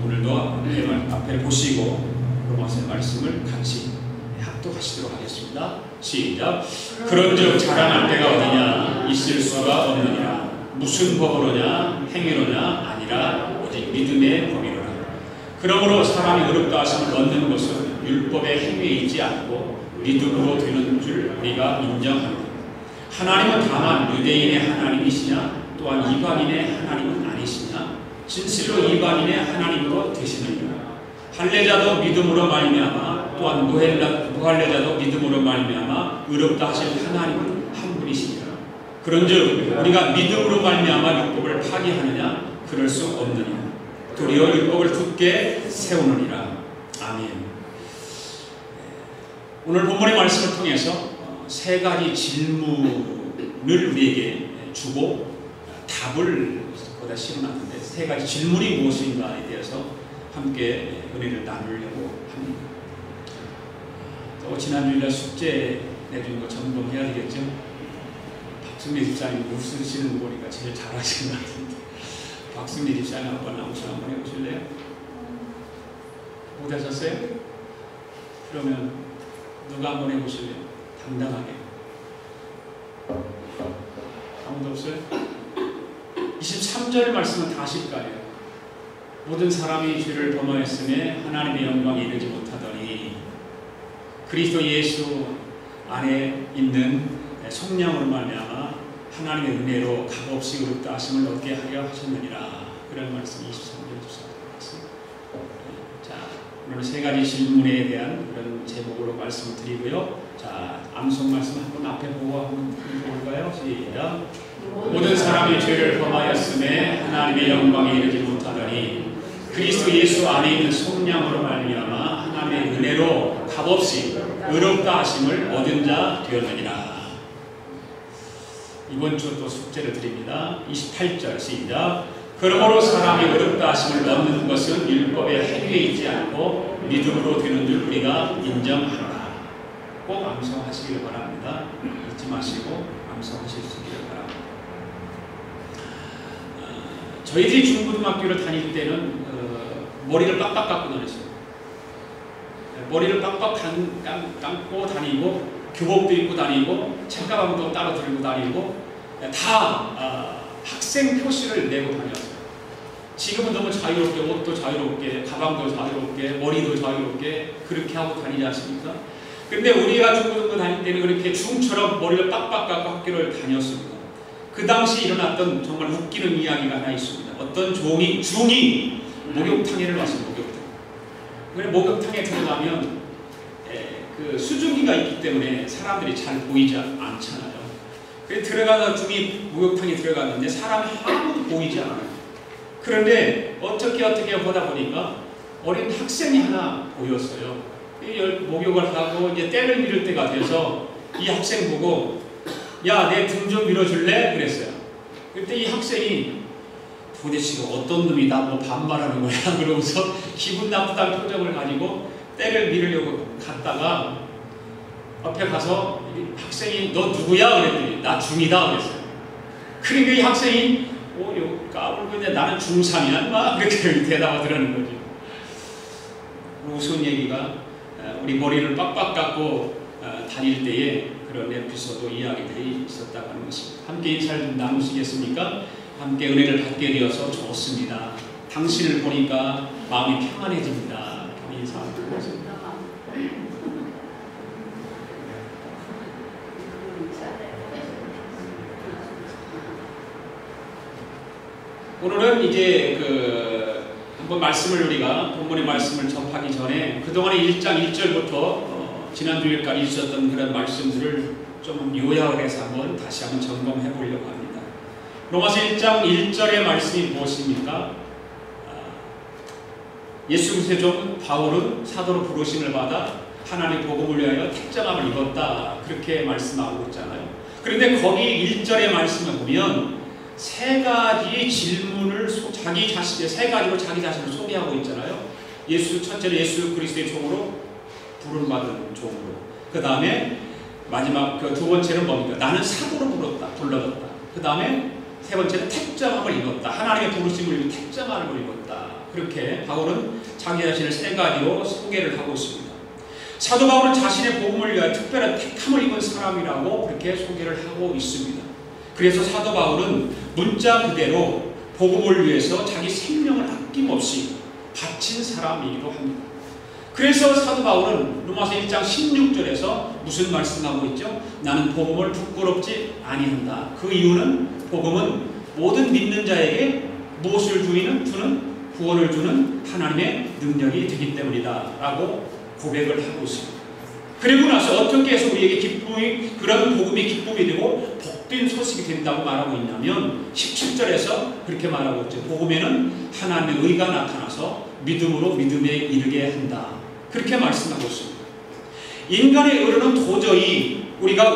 오늘도 앞에 보시고 로마서의 말씀을 같이 합독하시도록 하겠습니다. 시작. 그런즉 자랑할 데가 어디냐? 있을 수가 없느니라. 무슨 법으로냐? 행위로냐? 아니라 오직 믿음의 법이로라. 그러므로 사람이 의롭다 하심을 얻는 것은 율법의 행위에 있지 않고 믿음으로 되는 줄 우리가 인정합니다. 하나님은 다만 유대인의 하나님이시냐? 또한 이방인의 하나님은 아니시냐? 진실로 이방인의 하나님으로 되시느니라. 할례자도 믿음으로 말미암아 또한 무할례자도 믿음으로 말미암아 의롭다 하실 하나님은 한 분이시니라. 그런즉 우리가 믿음으로 말미암아 율법을 파기하느냐? 그럴 수 없느니라. 도리어 율법을 굳게 세우느니라. 아멘. 오늘 본문의 말씀을 통해서 세 가지 질문을 우리에게 주고 답을 거기다 실어놨는데 세 가지 질문이 무엇인가에 대해서 함께 은혜를 나누려고 합니다. 또 지난주에 숙제 내준 거 점검해야 되겠죠? 박승리 집사님 웃으시는 거 보니까 제일 잘하시는 것 같은데 박승리 집사님 한번 암송 한번 해보실래요? 못 하셨어요? 그러면 누가 한번 해보실래요? 당당하게. 아무도 없어요? 23절 말씀은 다 하실 거예요. 모든 사람이 죄를 범하였음에 하나님의 영광에 이르지 못하더니 그리스도 예수 안에 있는 성령으로 말미암아 하나님의 은혜로 값없이 의롭다 하심을 얻게 하려 하셨느니라. 그런 말씀 23절 말씀. 자, 오늘 세 가지 질문에 대한 그런 제목으로 말씀을 드리고요. 자, 암송 말씀 한번 앞에 보고 한번 볼까요? 시작. 모든 사람이 죄를 범하였음에 하나님의 영광에 이르지 못하더니 그리스도 예수 안에 있는 성령으로 말미암아 하나님의 은혜로 값없이 의롭다 하심을 얻은 자 되었느니라. 이번 주 또 숙제를 드립니다. 28절 시작. 그러므로 사람이 의롭다 하심을 얻는 것은 율법의 행위에 있지 않고 믿음으로 되는 줄 우리가 인정한다. 꼭 암송하시기를 바랍니다. 잊지 마시고 암송하실 수 있기를 바랍니다. 저희들이 중고등학교를 다닐 때는 머리를 빡빡 감고 다녔어요. 머리를 빡빡 감고 다니고 교복도 입고 다니고 책가방도 따로 들고 다니고 다 학생 표시를 내고 다녔어요. 지금은 너무 자유롭게 옷도 자유롭게 가방도 자유롭게 머리도 자유롭게 그렇게 하고 다니지 않습니까? 근데 우리가 중고등학교 다닐 때는 그렇게 중처럼 머리를 빡빡 감고 학교를 다녔습니다. 그 당시 일어났던 정말 웃기는 이야기가 하나 있습니다. 어떤 중이 목욕탕에를 왔어요. 목욕탕에 들어가면 그 수증기가 있기 때문에 사람들이 잘 보이지 않잖아요. 그래서 들어가서 중이 목욕탕에 들어갔는데 사람이 아무도 보이지 않아요. 그런데 어떻게 보다 보니까 어린 학생이 하나 보였어요. 목욕을 하고 이제 때를 밀을 때가 돼서 이 학생 보고 야, 내 등 좀 밀어줄래? 그랬어요. 그때 이 학생이 도대체 어떤 놈이 나보고 반말하는 거야? 그러면서 기분 나쁘다는 표정을 가지고 때를 밀으려고 갔다가 앞에 가서 학생이 너 누구야? 그랬더니 나 중이다 그랬어요. 그러니까 이 학생이 까불고 있는데 나는 중3이야? 막 그렇게 대답하더라는 거죠. 우스운 얘기가 우리 머리를 빡빡 깎고 다닐 때에 그런 에피소드 이야기들이 있었다고 하는 것입니다. 함께 인사를 좀 나누시겠습니까? 함께 은혜를 받게 되어서 좋습니다. 당신을 보니까 마음이 평안해집니다. 인사하도록 하겠습니다. 오늘은 이제 한번 말씀을 우리가 본문의 말씀을 접하기 전에 그동안의 1장 1절부터 지난주일까지 있었던 그런 말씀들을 좀 요약을 해서 다시 한번 점검해 보려고 합니다. 로마서 1장 1절의 말씀이 무엇입니까? 예수 그리스도의 종 바울은 사도로 부르심을 받아 하나님의 복음을 위하여 택정함을 입었다. 그렇게 말씀하고 있잖아요. 그런데 거기 1절의 말씀을 보면 세 가지 질문을 세 가지로 자기 자신을 소개하고 있잖아요. 첫째로 예수 그리스도의 종으로 부름받은 종으로. 그 다음에 마지막 두 번째는 뭡니까? 나는 사도로 불러졌다. 그 다음에 세 번째는 택정함을 입었다. 하나님의 부르심을 입은 택정함을 입었다. 그렇게 바울은 자기 자신을 세 가지로 소개를 하고 있습니다. 사도 바울은 자신의 복음을 위하여 특별한 택함을 입은 사람이라고 그렇게 소개를 하고 있습니다. 그래서 사도 바울은 문자 그대로 복음을 위해서 자기 생명을 아낌없이 바친 사람이기도 합니다. 그래서 사도 바울은 로마서 1장 16절에서 무슨 말씀하고 있죠? 나는 복음을 부끄럽지 아니한다. 그 이유는 복음은 모든 믿는 자에게 무엇을 주는 구원을 주는 하나님의 능력이 되기 때문이다 라고 고백을 하고 있습니다. 그리고 나서 어떻게 해서 우리에게 기쁨이, 그런 복음이 기쁨이 되고 복된 소식이 된다고 말하고 있냐면 17절에서 그렇게 말하고 있죠. 복음에는 하나님의 의가 나타나서 믿음으로 믿음에 이르게 한다. 그렇게 말씀하고 있습니다. 인간의 의로는 도저히 우리가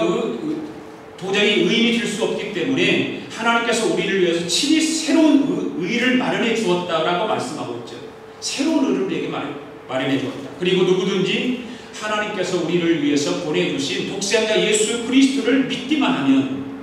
도저히 의인이 될 수 없기 때문에 하나님께서 우리를 위해서 친히 새로운 의를 마련해 주었다라고 말씀하고 있죠. 새로운 의를 우리에게 마련해 주었다. 그리고 누구든지 하나님께서 우리를 위해서 보내주신 독생자 예수 그리스도를 믿기만 하면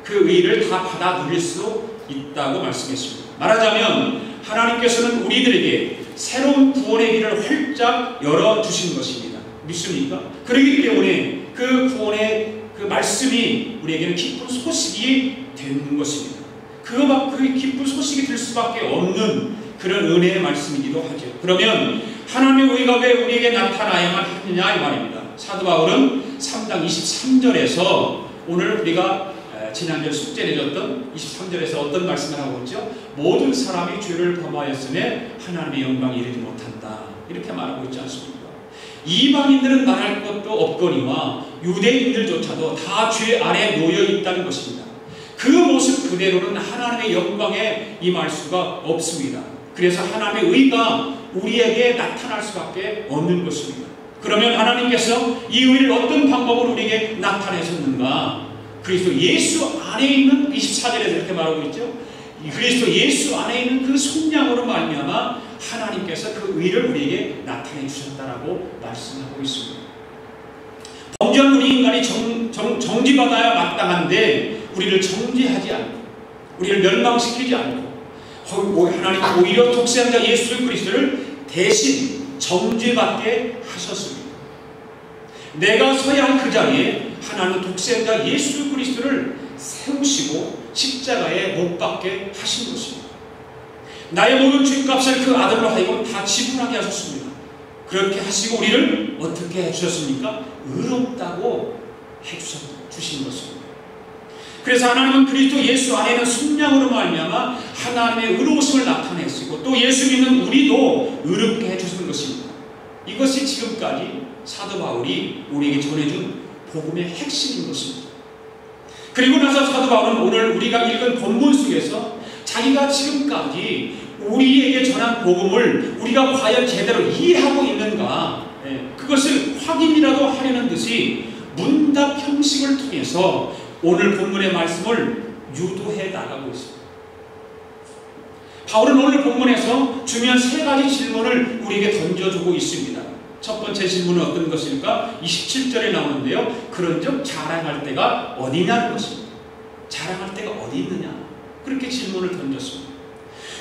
그 의를 다 받아 누릴 수 있다고 말씀했습니다. 말하자면 하나님께서는 우리들에게 새로운 구원의 길을 활짝 열어주신 것입니다. 믿습니까? 그렇기 때문에 그 구원의 그 말씀이 우리에게는 기쁜 소식이 되는 것입니다. 그 기쁜 소식이 될 수밖에 없는 그런 은혜의 말씀이기도 하죠. 그러면 하나님의 의가 왜 우리에게 나타나야만 하느냐 이 말입니다. 사도 바울은 3장 23절에서 오늘 우리가 지난주에 숙제 내줬던 23절에서 어떤 말씀을 하고 있죠? 모든 사람이 죄를 범하였음에 하나님의 영광이 이르지 못한다. 이렇게 말하고 있지 않습니까? 이방인들은 말할 것도 없거니와 유대인들조차도 다 죄 아래 놓여 있다는 것입니다. 그 모습 그대로는 하나님의 영광에 임할 수가 없습니다. 그래서 하나님의 의가 우리에게 나타날 수밖에 없는 것입니다. 그러면 하나님께서 이 의를 어떤 방법으로 우리에게 나타내셨는가? 그리스도 예수 안에 있는 24절에서 이렇게 말하고 있죠. 그리스도 예수 안에 있는 그 속량으로 말미암아 하나님께서 그 의를 우리에게 나타내 주셨다라고 말씀하고 있습니다. 범죄한 우리 인간이 정지받아야 마땅한데 우리를 정지하지 않고 우리를 멸망시키지 않고 하나님 오히려 독생자 예수 그리스도를 대신 정죄받게 하셨습니다. 내가 서야 할 그 자리에 하나님은 독생자 예수 그리스도를 세우시고 십자가에 못 박게 하신 것입니다. 나의 모든 죄값을 그 아들로 하여금 다 지불하게 하셨습니다. 그렇게 하시고 우리를 어떻게 해주셨습니까? 의롭다고 해주신 것입니다. 그래서 하나님은 그리스도 예수 안에는 속량으로 말미암아 하나님의 의로우심을 나타내시고 또 예수 믿는 우리도 의롭게 해주시는 것입니다. 이것이 지금까지 사도 바울이 우리에게 전해준 복음의 핵심인 것입니다. 그리고 나서 사도 바울은 오늘 우리가 읽은 본문 속에서 자기가 지금까지 우리에게 전한 복음을 우리가 과연 제대로 이해하고 있는가 그것을 확인이라도 하려는 듯이 문답 형식을 통해서 오늘 본문의 말씀을 유도해 나가고 있습니다. 바울은 오늘 본문에서 중요한 세 가지 질문을 우리에게 던져주고 있습니다. 첫 번째 질문은 어떤 것일까? 27절에 나오는데요. 그런즉 자랑할 때가 어디냐는 것입니다. 자랑할 때가 어디 있느냐? 그렇게 질문을 던졌습니다.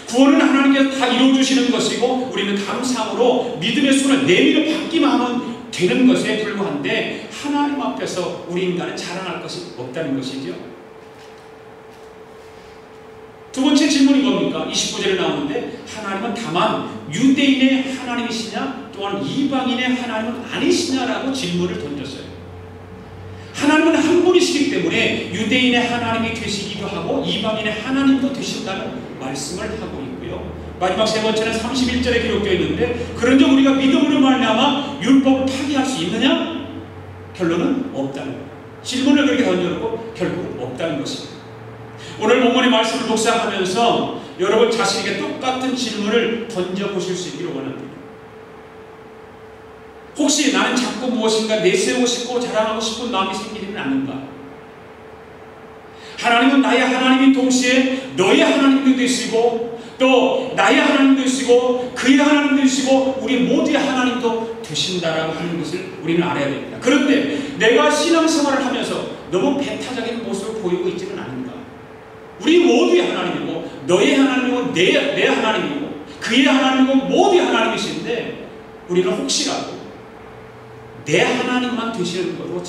구원은 하나님께서 다 이루어주시는 것이고 우리는 감사함으로 믿음의 손을 내밀어 받기만 하면 되는 것에 불과한데 하나님 앞에서 우리 인간은 자랑할 것이 없다는 것이죠. 두 번째 질문이 뭡니까? 29절에 나오는데 하나님은 다만 유대인의 하나님이시냐 또한 이방인의 하나님은 아니시냐라고 질문을 던졌어요. 하나님은 한 분이시기 때문에 유대인의 하나님이 되시기도 하고 이방인의 하나님도 되신다는 말씀을 하고 있고요. 마지막 세 번째는 31절에 기록되어 있는데 그런즉 우리가 믿음으로 말미암아 율법을 파기할 수 있느냐? 결론은 없다는 거예요. 질문을 그렇게 던져놓고 결국은 없다는 것입니다. 오늘 본문의 말씀을 묵상하면서 여러분 자신에게 똑같은 질문을 던져보실 수 있기를 원합니다. 혹시 나는 자꾸 무엇인가 내세우고 싶고 자랑하고 싶은 마음이 생기지는 않는가? 하나님은 나의 하나님인 동시에 너의 하나님도 되시고 또 나의 하나님도 되시고 그의 하나님도 되시고 우리 모두의 하나님도 되신다라고 하는 것을 우리는 알아야 됩니다. 그런데 내가 신앙생활을 하면서 너무 배타적인 모습을 보이고 있지는 않은가? 우리 모두의 하나님이고 너의 하나님이고 내 하나님이고 그의 하나님은 모두의 하나님이신데 우리는 혹시라도 내 하나님만 되시는 거로